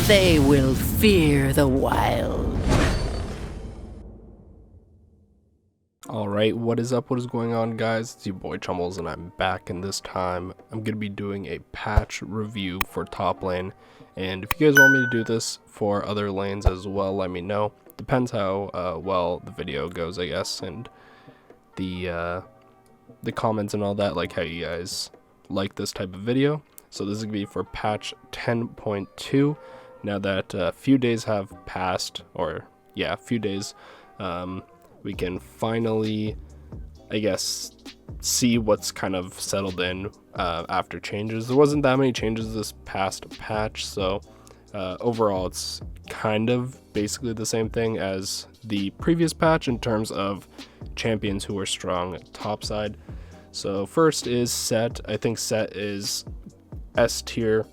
They will fear the wild. Alright, what is up? What is going on, guys? It's your boy Chumbles, and I'm back, and this time I'm going to be doing a patch review for top lane. And if you guys want me to do this for other lanes as well, let me know. Depends how well the video goes, I guess, and the comments and all that, like how you guys like this type of video. So this is going to be for patch 10.2. Now that a few days have passed, or yeah, a few days, we can finally, I guess, see what's kind of settled in after changes. There wasn't that many changes this past patch, so overall it's kind of basically the same thing as the previous patch in terms of champions who are strong top side. So first is Set. I think Set is S tier.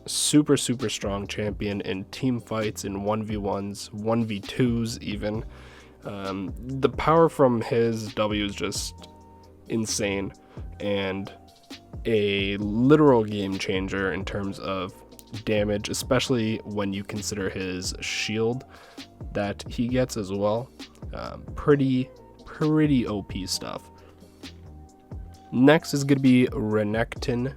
Super strong champion in team fights, in 1v1s, 1v2s even. The power from his W is just insane, and a literal game changer in terms of damage, especially when you consider his shield that he gets as well. Pretty OP stuff. Next is going to be Renekton.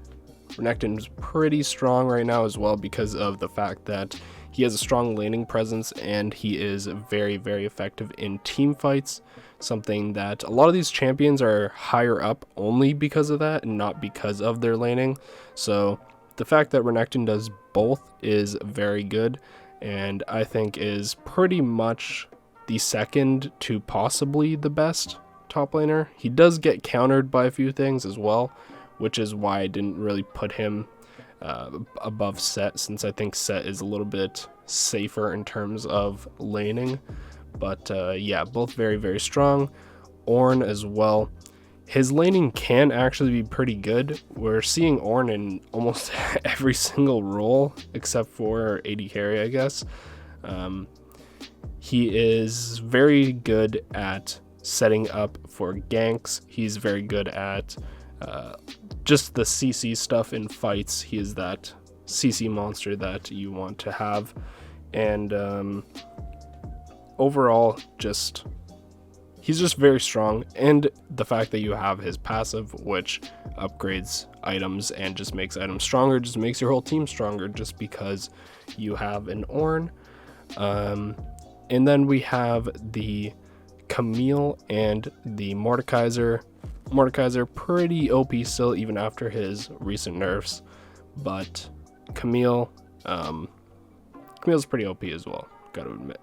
Renekton's pretty strong right now as well because of the fact that he has a strong laning presence and he is very effective in team fights, something that a lot of these champions are higher up only because of that and not because of their laning. So the fact that Renekton does both is very good, and I think is pretty much the second to possibly the best top laner. He does get countered by a few things as well, which is why I didn't really put him above Set, since I think Set is a little bit safer in terms of laning. But yeah, both very strong. Ornn as well. His laning can actually be pretty good. We're seeing Ornn in almost every single role except for AD carry, I guess. He is very good at setting up for ganks. He's very good at just the CC stuff in fights. He is that CC monster that you want to have, and overall he's just very strong. And the fact that you have his passive, which upgrades items and just makes items stronger, just makes your whole team stronger just because you have an Ornn. And then we have the Camille and the Mordekaiser. Mordekaiser pretty OP still even after his recent nerfs, but Camille's pretty OP as well, gotta admit.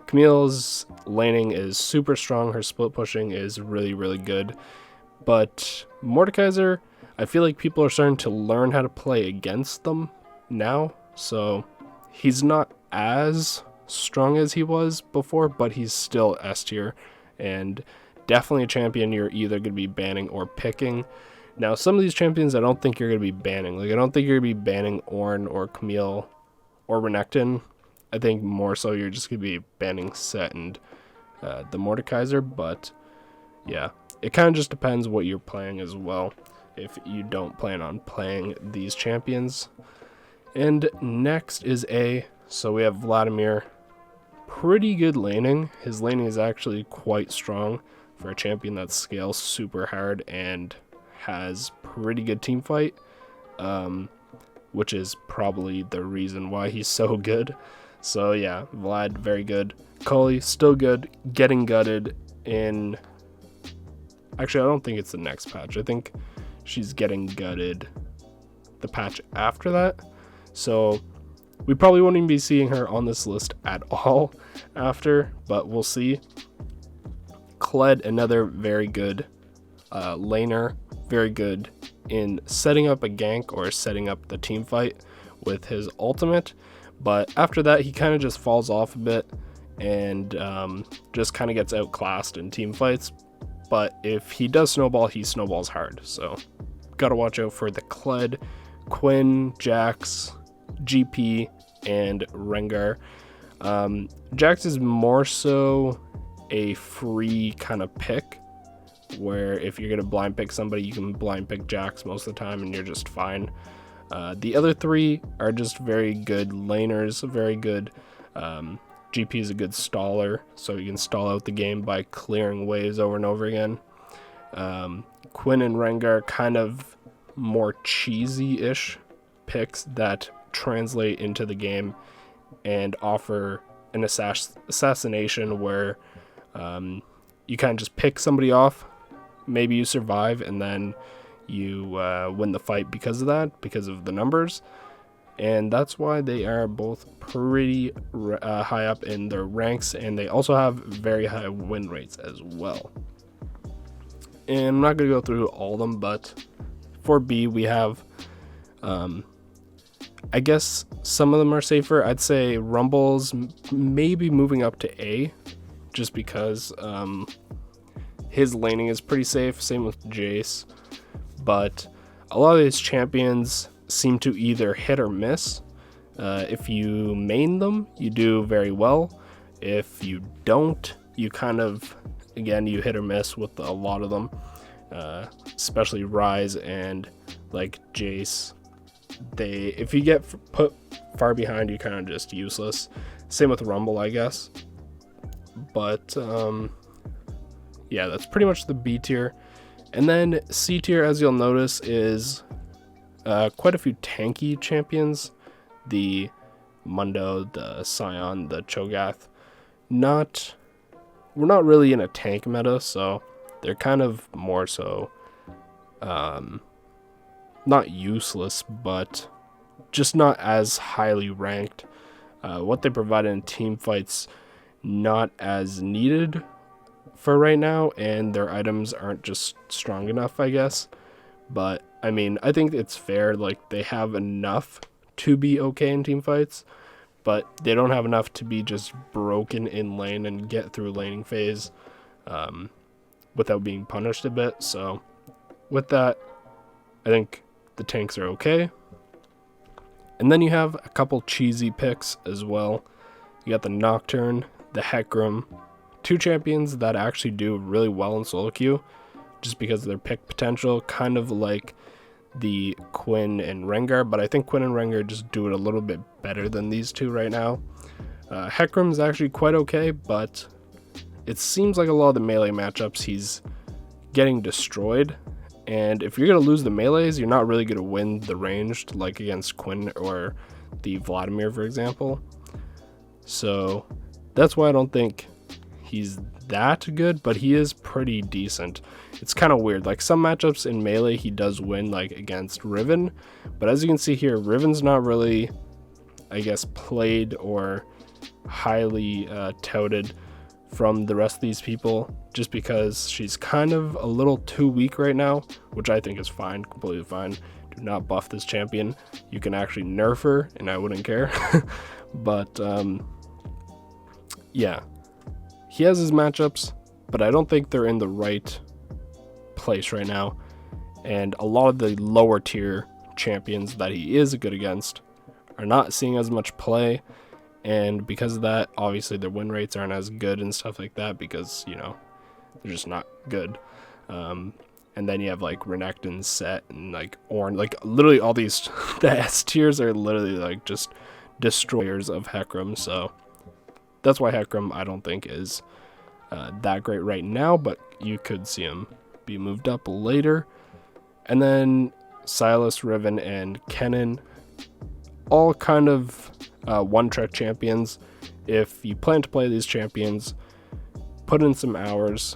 Camille's laning is super strong, her split pushing is really good, but Mordekaiser, I feel like people are starting to learn how to play against them now, so he's not as strong as he was before, but he's still S tier, and definitely a champion you're either going to be banning or picking. Now, some of these champions I don't think you're going to be banning. Like, I don't think you're going to be banning Ornn or Camille or Renekton. I think more so you're just going to be banning Set and the Mordekaiser. But yeah, it kind of just depends what you're playing as well, if you don't plan on playing these champions. And next is A. So we have Vladimir. Pretty good laning. His laning is actually quite strong for a champion that scales super hard and has pretty good team fight, which is probably the reason why he's so good. So yeah, Vlad, very good. Cully, still good, getting gutted in... Actually, I don't think it's the next patch. I think she's getting gutted the patch after that. So we probably won't even be seeing her on this list at all after, but we'll see. Kled, another very good laner, very good in setting up a gank or setting up the team fight with his ultimate, but after that he kind of just falls off a bit and just kind of gets outclassed in team fights. But if he does snowball, he snowballs hard, so gotta watch out for the Kled. Quinn, Jax, GP, and Rengar. Jax is more so a free kind of pick, where if you're going to blind pick somebody, you can blind pick Jax most of the time and you're just fine. The other three are just very good laners, very good. GP is a good staller, so you can stall out the game by clearing waves over and over again. Quinn and Rengar kind of more cheesy-ish picks that translate into the game and offer an assassination where you kind of just pick somebody off, maybe you survive, and then you win the fight because of that, because of the numbers. And that's why they are both pretty high up in their ranks, and they also have very high win rates as well. And I'm not going to go through all of them, but for B, we have, I guess some of them are safer. I'd say Rumble's maybe moving up to A, just because his laning is pretty safe. Same with Jace. But a lot of these champions seem to either hit or miss. If you main them, you do very well. If you don't, you kind of, again, you hit or miss with a lot of them, especially Rise and like Jace. If you get put far behind, you're kind of just useless. Same with Rumble, I guess. But yeah, that's pretty much the B tier. And then C tier, as you'll notice, is quite a few tanky champions. The Mundo, the Scion, the Cho'Gath. We're not really in a tank meta, so they're kind of more so not useless, but just not as highly ranked. What they provide in team fights, not as needed for right now, and their items aren't just strong enough, I guess. But I mean, I think it's fair. Like, they have enough to be okay in team fights, but they don't have enough to be just broken in lane and get through laning phase without being punished a bit. So with that, I think the tanks are okay. And then you have a couple cheesy picks as well. You got the Nocturne, the Hecarim, two champions that actually do really well in solo queue just because of their pick potential, kind of like the Quinn and Rengar, but I think Quinn and Rengar just do it a little bit better than these two right now. Hecarim's actually quite okay, but it seems like a lot of the melee matchups he's getting destroyed, and if you're going to lose the melees, you're not really going to win the ranged, like against Quinn or the Vladimir, for example. So that's why I don't think he's that good, but he is pretty decent. It's kind of weird. Like, some matchups in melee he does win, like against Riven, but as you can see here, Riven's not really, I guess, played or highly touted from the rest of these people, just because she's kind of a little too weak right now, which I think is fine, completely fine. Do not buff this champion. You can actually nerf her, and I wouldn't care. But yeah, he has his matchups, but I don't think they're in the right place right now. And a lot of the lower tier champions that he is good against are not seeing as much play. And because of that, obviously their win rates aren't as good and stuff like that, because, you know, they're just not good. And then you have like Renekton, Set, and like Ornn, like literally all these, the S tiers are literally like just destroyers of Hecarim. So that's why Hecarim I don't think is that great right now, but you could see him be moved up later. And then Sylas, Riven, and Kennen, all kind of one-trick champions. If you plan to play these champions, put in some hours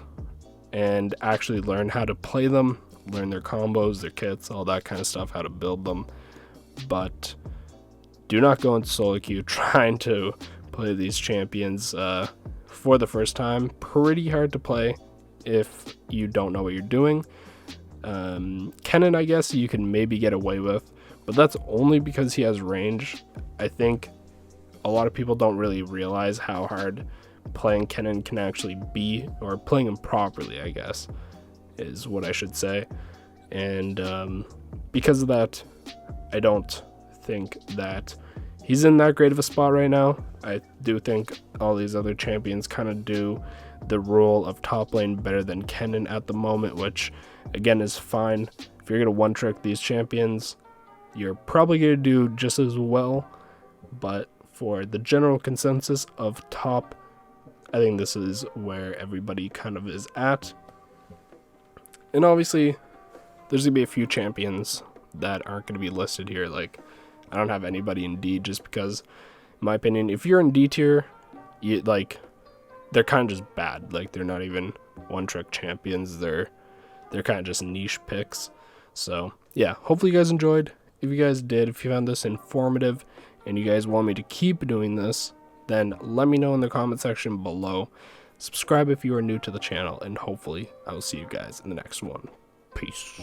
and actually learn how to play them, learn their combos, their kits, all that kind of stuff, how to build them. But do not go into solo queue trying to play these champions for the first time. Pretty hard to play if you don't know what you're doing. Kennen, I guess you can maybe get away with, but that's only because he has range. I think a lot of people don't really realize how hard playing Kennen can actually be, or playing him properly, I guess, is what I should say. And because of that, I don't think that he's in that great of a spot right now. I do think all these other champions kind of do the role of top lane better than Kennen at the moment, which again is fine. If you're going to one-trick these champions, you're probably going to do just as well. But for the general consensus of top, I think this is where everybody kind of is at. And obviously, there's going to be a few champions that aren't going to be listed here. Like, I don't have anybody in D just because, in my opinion, if you're in D tier, they're kind of just bad. Like, they're not even one-trick champions. They're kind of just niche picks. So, yeah, hopefully you guys enjoyed. If you guys did, if you found this informative and you guys want me to keep doing this, then let me know in the comment section below. Subscribe if you are new to the channel, and hopefully I will see you guys in the next one. Peace.